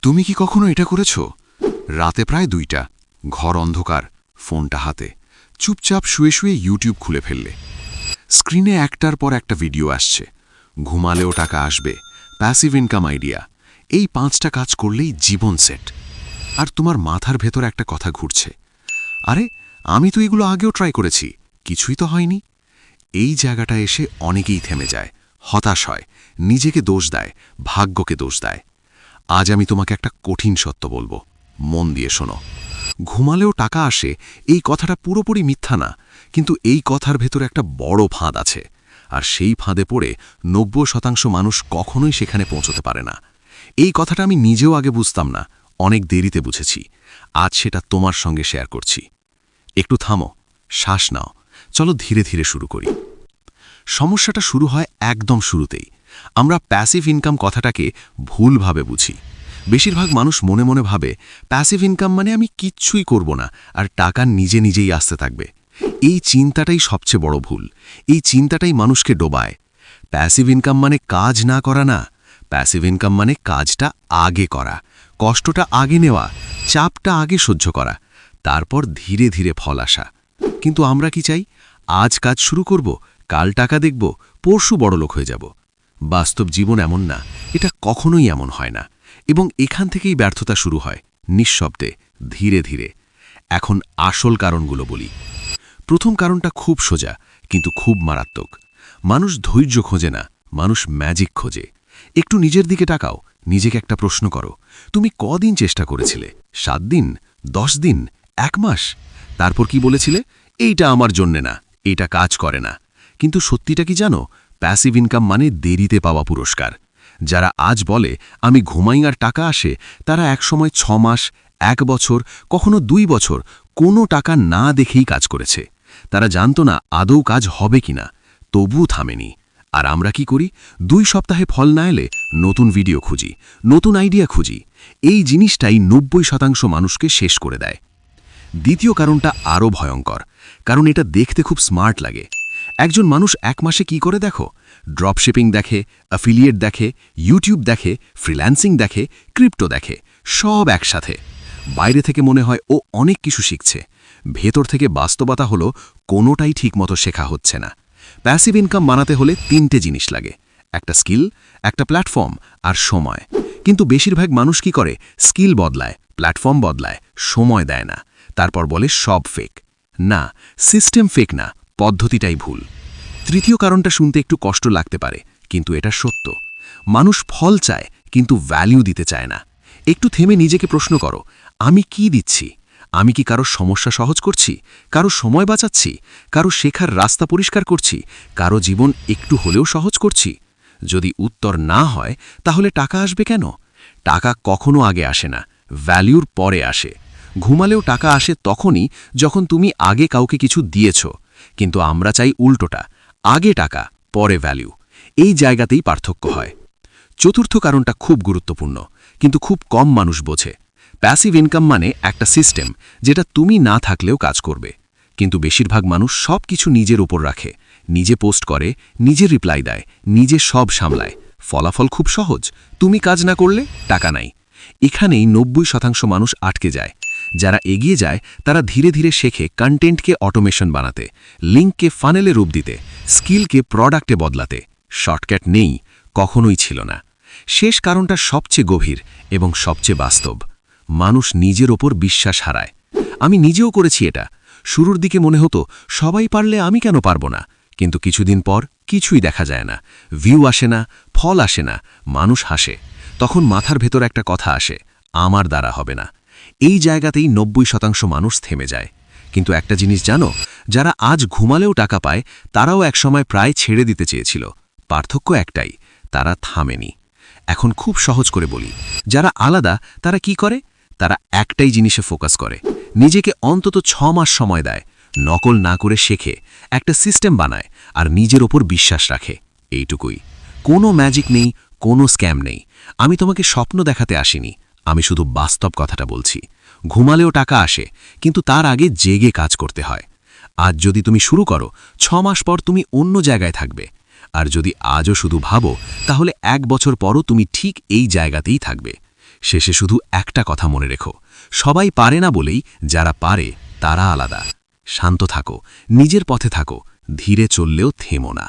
তুমি কি কখনো এটা করেছ? রাতে প্রায় ২টা, ঘর অন্ধকার, ফোনটা হাতে, চুপচাপ শুয়ে শুয়ে ইউটিউব খুলে ফেললে। স্ক্রিনে একটার পর একটা ভিডিও আসছে, ঘুমালেও টাকা আসবে, প্যাসিভ ইনকাম আইডিয়া, এই 5টা কাজ করলেই জীবন সেট। আর তোমার মাথার ভেতর একটা কথা ঘুরছে, আরে আমি তো এগুলো আগেও ট্রাই করেছি, কিছুই তো হয়নি। এই জায়গাটা এসে অনেকেই থেমে যায়, হতাশ হয়, নিজেকে দোষ দেয়, ভাগ্যকে দোষ দেয়। আজ আমি তোমাকে একটা কঠিন সত্য বলবো, মন দিয়ে শোনো। ঘুমালেও টাকা আসে, এই কথাটা পুরোপুরি মিথ্যা না, কিন্তু এই কথার ভেতরে একটা বড় ফাঁদ আছে। আর সেই ফাঁদে পড়ে ৯০% মানুষ কখনোই সেখানে পৌঁছতে পারে না। এই কথাটা আমি নিজেও আগে বুঝতাম না, অনেক দেরিতে বুঝেছি। আজ সেটা তোমার সঙ্গে শেয়ার করছি। একটু থামো, শ্বাস নাও, চলো ধীরে ধীরে শুরু করি। সমস্যাটা শুরু হয় একদম শুরুতেই। আমরা প্যাসিভ ইনকাম কথাটাকে ভুলভাবে বুঝি। বেশিরভাগ মানুষ মনে মনে ভাবে প্যাসিভ ইনকাম মানে আমি কিচ্ছুই করব না আর টাকা নিজে নিজেই আসতে থাকবে। এই চিন্তাটাই সবচেয়ে বড় ভুল। এই চিন্তাটাই মানুষকে ডোবায়। প্যাসিভ ইনকাম মানে কাজ না করা না। প্যাসিভ ইনকাম মানে কাজটা আগে করা, কষ্টটা আগে নেওয়া, চাপটা আগে সহ্য করা, তারপর ধীরে ধীরে ফল আসা। কিন্তু আমরা কি চাই? আজ কাজ শুরু করব, কাল টাকা দেখব, পরশু বড়লোক হয়ে যাব। বাস্তব জীবন এমন না, এটা কখনোই এমন হয় না। এবং এখান থেকেই ব্যর্থতা শুরু হয়, নিঃশব্দে, ধীরে ধীরে। এখন আসল কারণগুলো বলি। প্রথম কারণটা খুব সোজা, কিন্তু খুব মারাত্মক। মানুষ ধৈর্য খোঁজে না, মানুষ ম্যাজিক খোঁজে। একটু নিজের দিকে তাকাও, নিজেকে একটা প্রশ্ন করো, তুমি কদিন চেষ্টা করেছিলে? 7 দিন, 10 দিন, 1 মাস? তারপর কি বলেছিলে? এইটা আমার জন্যে না, এটা কাজ করে না। কিন্তু সত্যিটা কি জানো? প্যাসিভ ইনকাম মানে দেরিতে পাওয়া পুরস্কার। যারা আজ বলে আমি ঘুমাই আর টাকা আসে, তারা একসময় 6 মাস, 1 বছর, কখনো 2 বছর কোনো টাকা না দেখেই কাজ করেছে। তারা জানতো না আদৌ কাজ হবে কিনা, তবুও থামেনি। আর আমরা কি করি? 2 সপ্তাহে ফল না এলে নতুন ভিডিও খুঁজি, নতুন আইডিয়া খুঁজি। এই জিনিসটাই 90% মানুষকে শেষ করে দেয়। দ্বিতীয় কারণটা আরও ভয়ঙ্কর, কারণ এটা দেখতে খুব স্মার্ট লাগে। একজন মানুষ 1 মাসে কি করে দেখো? ড্রপশিপিং দেখে, অ্যাফিলিয়েট দেখে, ইউটিউব দেখে, ফ্রিল্যান্সিং দেখে, ক্রিপ্টো দেখে, সব একসাথে। বাইরে থেকে মনে হয় ও অনেক কিছু শিখছে, ভেতর থেকে বাস্তবতা হলো কোনোটাই ঠিকমতো শেখা হচ্ছে না। প্যাসিভ ইনকাম বানাতে হলে 3টে জিনিস লাগে, একটা স্কিল, একটা প্ল্যাটফর্ম আর সময়। কিন্তু বেশিরভাগ মানুষ কি করে? স্কিল বদলায়, প্ল্যাটফর্ম বদলায়, সময় দেয় না, তারপর বলে সব ফেক। না, সিস্টেম ফেক না, পদ্ধতিটাই ভুল। তৃতীয় কারণটা শুনতে একটু কষ্ট লাগতে পারে, কিন্তু এটা সত্য। মানুষ ফল চায়, কিন্তু ভ্যালিউ দিতে চায় না। একটু থেমে নিজেকে প্রশ্ন করো, আমি কি দিচ্ছি? আমি কি কারো সমস্যা সহজ করছি, কারো সময় বাঁচাচ্ছি, কারো শেখার রাস্তা পরিষ্কার করছি, কারো জীবন একটু হলেও সহজ করছি? যদি উত্তর না হয়, তাহলে টাকা আসবে কেন? টাকা কখনো আগে আসে না, ভ্যালিউর পরে আসে। ঘুমালেও টাকা আসে তখনই যখন তুমি আগে কাউকে কিছু দিয়েছ। কিন্তু আমরা চাই উল্টোটা, আগে টাকা, পরে ভ্যালিউ। এই জায়গাতেই পার্থক্য হয়। চতুর্থ কারণটা খুব গুরুত্বপূর্ণ, কিন্তু খুব কম মানুষ বোঝে। প্যাসিভ ইনকাম মানে একটা সিস্টেম, যেটা তুমি না থাকলেও কাজ করবে। কিন্তু বেশিরভাগ মানুষ সব কিছু নিজের উপর রাখে, নিজে পোস্ট করে, নিজে রিপ্লাই দেয়, নিজে সব সামলায়। ফলাফল খুব সহজ, তুমি কাজ না করলে টাকা নাই। এখানেই 90% মানুষ আটকে যায়। যারা এগিয়ে যায় তারা ধীরে ধীরে শেখে কন্টেন্টকে অটোমেশন বানাতে, লিঙ্ককে ফানেলে রূপ দিতে, স্কিলকে প্রোডাক্টে বদলাতে। শর্টকাট নেই, কখনোই ছিল না। শেষ কারণটা সবচেয়ে গভীর এবং সবচেয়ে বাস্তব। মানুষ নিজের ওপর বিশ্বাস হারায়। আমি নিজেও করেছি এটা। শুরুর দিকে মনে হতো সবাই পারলে আমি কেন পারবো না? কিন্তু কিছুদিন পর কিছুই দেখা যায় না, ভিউ আসে না, ফল আসে না, মানুষ হাসে। তখন মাথার ভেতর একটা কথা আসে, আমার দ্বারা হবে না। এই জায়গাতেই 90% মানুষ থেমে যায়। কিন্তু একটা জিনিস জানো, যারা আজ ঘুমালেও টাকা পায়, তারাও একসময় প্রায় ছেড়ে দিতে চেয়েছিল। পার্থক্য একটাই, তারা থামেনি। এখন খুব সহজ করে বলি, যারা আলাদা তারা কি করে? তারা একটাই জিনিসে ফোকাস করে, নিজেকে অন্তত 6 মাস সময় দেয়, নকল না করে শেখে, একটা সিস্টেম বানায় আর নিজের ওপর বিশ্বাস রাখে। এইটুকুই। কোনো ম্যাজিক নেই, কোনো স্ক্যাম নেই। আমি তোমাকে স্বপ্ন দেখাতে আসিনি, আমি শুধু বাস্তব কথাটা বলছি। ঘুমালেও টাকা আসে, কিন্তু তার আগে জেগে কাজ করতে হয়। আজ যদি তুমি শুরু করো, 6 মাস পর তুমি অন্য জায়গায় থাকবে। আর যদি আজও শুধু ভাবো, তাহলে 1 বছর পরও তুমি ঠিক এই জায়গাতেই থাকবে। শেষে শুধু একটা কথা মনে রেখো, সবাই পারে না বলেই যারা পারে তারা আলাদা। শান্ত থাকো, নিজের পথে থাকো, ধীরে চললেও থেমো না।